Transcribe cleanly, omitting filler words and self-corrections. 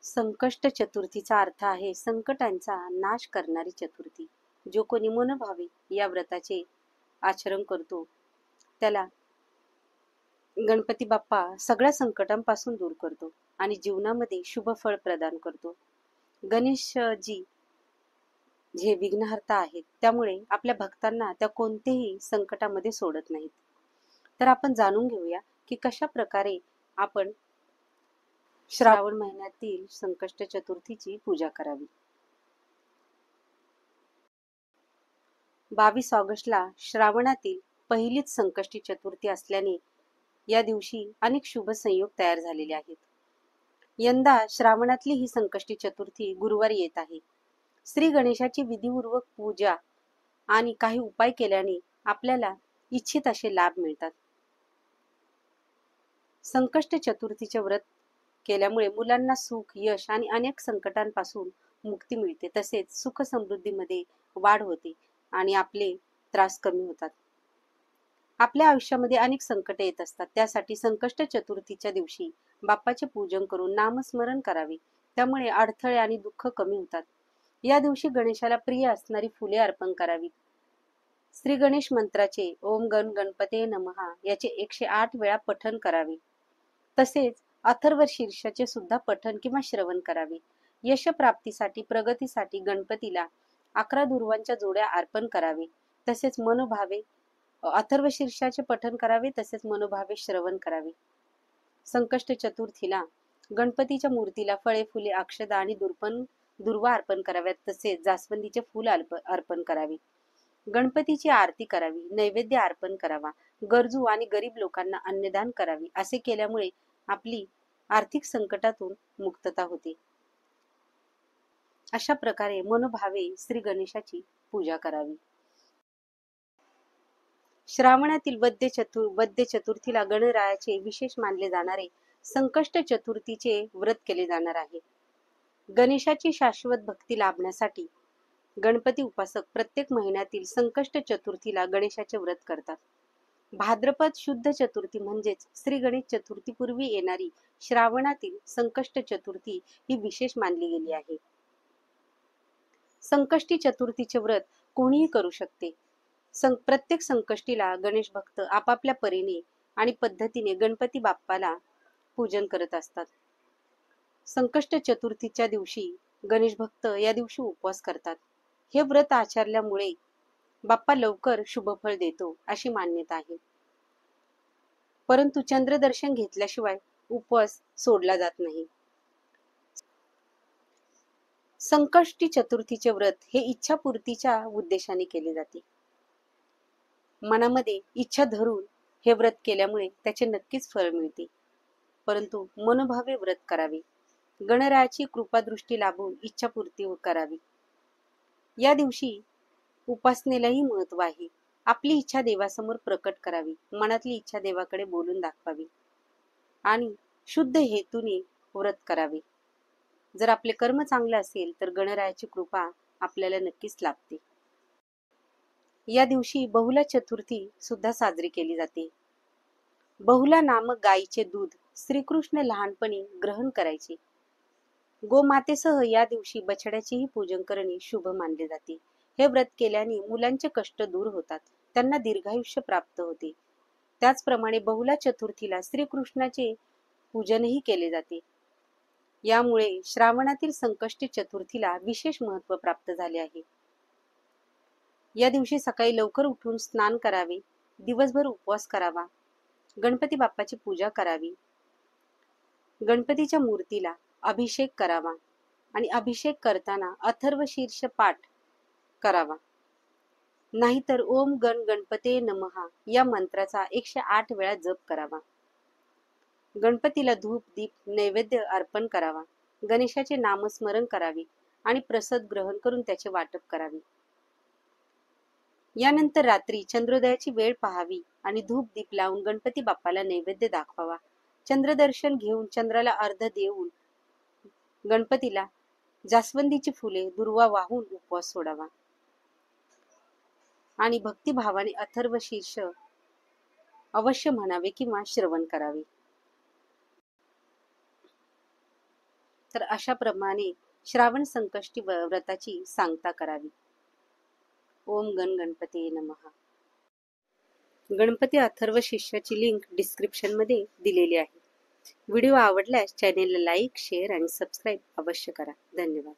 संकष्ट चतुर्थीचा अर्थ आहे संकटांचा नाश करणारी चतुर्थी. जो कोणी मनोभावे या व्रताचे आचरण करतो त्याला गणपती बाप्पा सगळ्या संकटांपासून दूर करतो आणि जीवनामध्ये शुभ फळ प्रदान करतो. गणेशजी जे विघ्नहर्ता आहेत त्यामुळे आपल्या भक्तांना त्या कोणतेही संकटामध्ये सोडत नाहीत. तर आपण जाणून घेऊया की कशा प्रकारे आपण श्रावण महिन्यातील संकष्ट चतुर्थीची पूजा करावी. 22 ऑगस्टला श्रावणातील पहिलीच संकष्टी चतुर्थी असल्याने या दिवशी अनेक शुभ संयोग तयार झालेले आहेत. यंदा श्रावणातली ही संकष्टी चतुर्थी गुरुवारी येत आहे. श्री गणेशाची विधिपूर्वक पूजा आणि काही उपाय केल्याने आपल्याला इच्छित असे लाभ मिळतात. संकष्ट चतुर्थीचे व्रत केल्यामुळे मुलांना सुख, यश आणि अनेक संकटांपासून मुक्ती मिळते. तसेच सुख समृद्धीमध्ये वाढ होते आणि आपले त्रास कमी होतात. आपल्या आयुष्यामध्ये अनेक संकटे येत असतात. त्यासाठी संकष्ट चतुर्थीच्या दिवशी बाप्पाचे पूजन करून नामस्मरण करावे. त्यामुळे अडथळे आणि दुःख कमी होतात. या दिवशी गणेशाला प्रिय असणारी फुले अर्पण करावीत. श्री गणेश मंत्राचे ओम गण गणपते नमः याचे 108 वेळा पठण करावे. तसेच अथर्व शीर्षाचे सुद्धा पठण किंवा श्रवण करावे. यश प्राप्तीसाठी, प्रगतीसाठी गणपतीला 11 दुर्वांच्या जोड्या अर्पण करावे. तसेच मनोभावे अथर्व शीर्षाचे पठण करावे. तसेच मनोभावे श्रवण करावे. संकष्ट चतुर्थीला गणपतीच्या मूर्तीला फळे, फुले, अक्षदा आणि दुर्वा अर्पण कराव्यात. तसेच जास्वंदीचे फूल अर्पण करावे. गणपतीची आरती करावी, नैवेद्य अर्पण करावा, गरजू आणि गरीब लोकांना अन्नदान करावे. असे केल्यामुळे आपली आर्थिक संकटातून मुक्तता होते. अशा प्रकारे मनोभावे श्री गणेशाची पूजा करावी. श्रावणातील वद्य चतुर्थीला गणरायाचे विशेष मानले जाणारे संकष्ट चतुर्थीचे व्रत केले जाणार आहे. गणेशाची शाश्वत भक्ती लाभण्यासाठी गणपती उपासक प्रत्येक महिन्यातील संकष्ट चतुर्थीला गणेशाचे व्रत करतात. भाद्रपद शुद्ध चतुर्थी म्हणजेच श्री गणेश चतुर्थीपूर्वी येणारी श्रावणातील संकष्ट चतुर्थी ही विशेष मानली गेली आहे. संकष्टी चतुर्थीचे व्रत कोणीही करू शकते. प्रत्येक संकष्टीला गणेश भक्त आपापल्या परीने आणि पद्धतीने गणपती बाप्पाला पूजन करत असतात. संकष्ट चतुर्थीच्या दिवशी गणेश भक्त या दिवशी उपवास करतात. हे व्रत आचरल्यामुळे बाप्पा लवकर शुभफळ देतो अशी मान्यता आहे. परंतु चंद्रदर्शन घेतल्याशिवाय उपवास सोडला जात नाही. संकष्टी चतुर्थीचे व्रत हे इच्छापूर्तीच्या उद्देशाने केले जाते. मनामध्ये इच्छा धरून हे व्रत केल्यामुळे त्याचे नक्कीच फळ मिळते. परंतु मनोभावे व्रत करावे. गणरायाची कृपादृष्टी लाभून इच्छापूर्ती करावी. या दिवशी उपासनेलाही महत्व आहे. आपली इच्छा देवासमोर प्रकट करावी. मनातली इच्छा देवाकडे बोलून दाखवावी आणि शुद्ध हेतूने व्रत करावे. जर आपले कर्म चांगले असेल तर गणरायाची कृपा आपल्याला नक्कीच लाभते. या दिवशी बहुला चतुर्थी सुद्धा साजरी केली जाते. बहुला नामक गायीचे दूध श्रीकृष्ण लहानपणी ग्रहण करायचे. गोमातेसह या दिवशी बछड्याचेही पूजन करणे शुभ मानले जाते. हे व्रत केल्याने मुलांचे कष्ट दूर होतात, त्यांना दीर्घायुष्य प्राप्त होते. त्याचप्रमाणे बहुला चतुर्थीला श्रीकृष्णाचे पूजनही केले जाते. यामुळे श्रावणातील संकष्टी चतुर्थीला विशेष महत्त्व प्राप्त झाले आहे. या दिवशी सकाळी लवकर उठून स्नान करावे, दिवसभर उपवास करावा, गणपती बाप्पाची पूजा करावी, गणपतीच्या मूर्तीला अभिषेक करावा आणि अभिषेक करताना अथर्व शीर्ष पाठ करावा. नाहीतर ओम गण गणपते नमः या मंत्राचा 108 वेळा जप करावा. गणपतीला धूप, दीप, नैवेद्य अर्पण करावा. गणेशाचे नामस्मरण करावे आणि प्रसाद ग्रहण करून त्याचे वाटप करावे. यानंतर रात्री चंद्रोदयाची वेळ पाहावी आणि धूप दीप लावून गणपती बाप्पाला नैवेद्य दाखवावा. चंद्रदर्शन घेऊन चंद्राला अर्ध देऊन गणपतीला जास्वंदीची फुले, दुर्वा वाहून उपवास सोडावा आणि भक्तिभावाने अथर्व शीर्ष अवश्य म्हणावे किंवा श्रवण करावे. तर अशा प्रमाणे श्रावण संकष्टी व्रताची सांगता करावी. ओम गण गणपती नमः. गणपती अथर्व शिष्याची लिंक डिस्क्रिप्शन मध्ये दिलेली आहे. व्हिडिओ आवडल्यास चॅनेलला लाईक, शेअर आणि सबस्क्राईब अवश्य करा. धन्यवाद.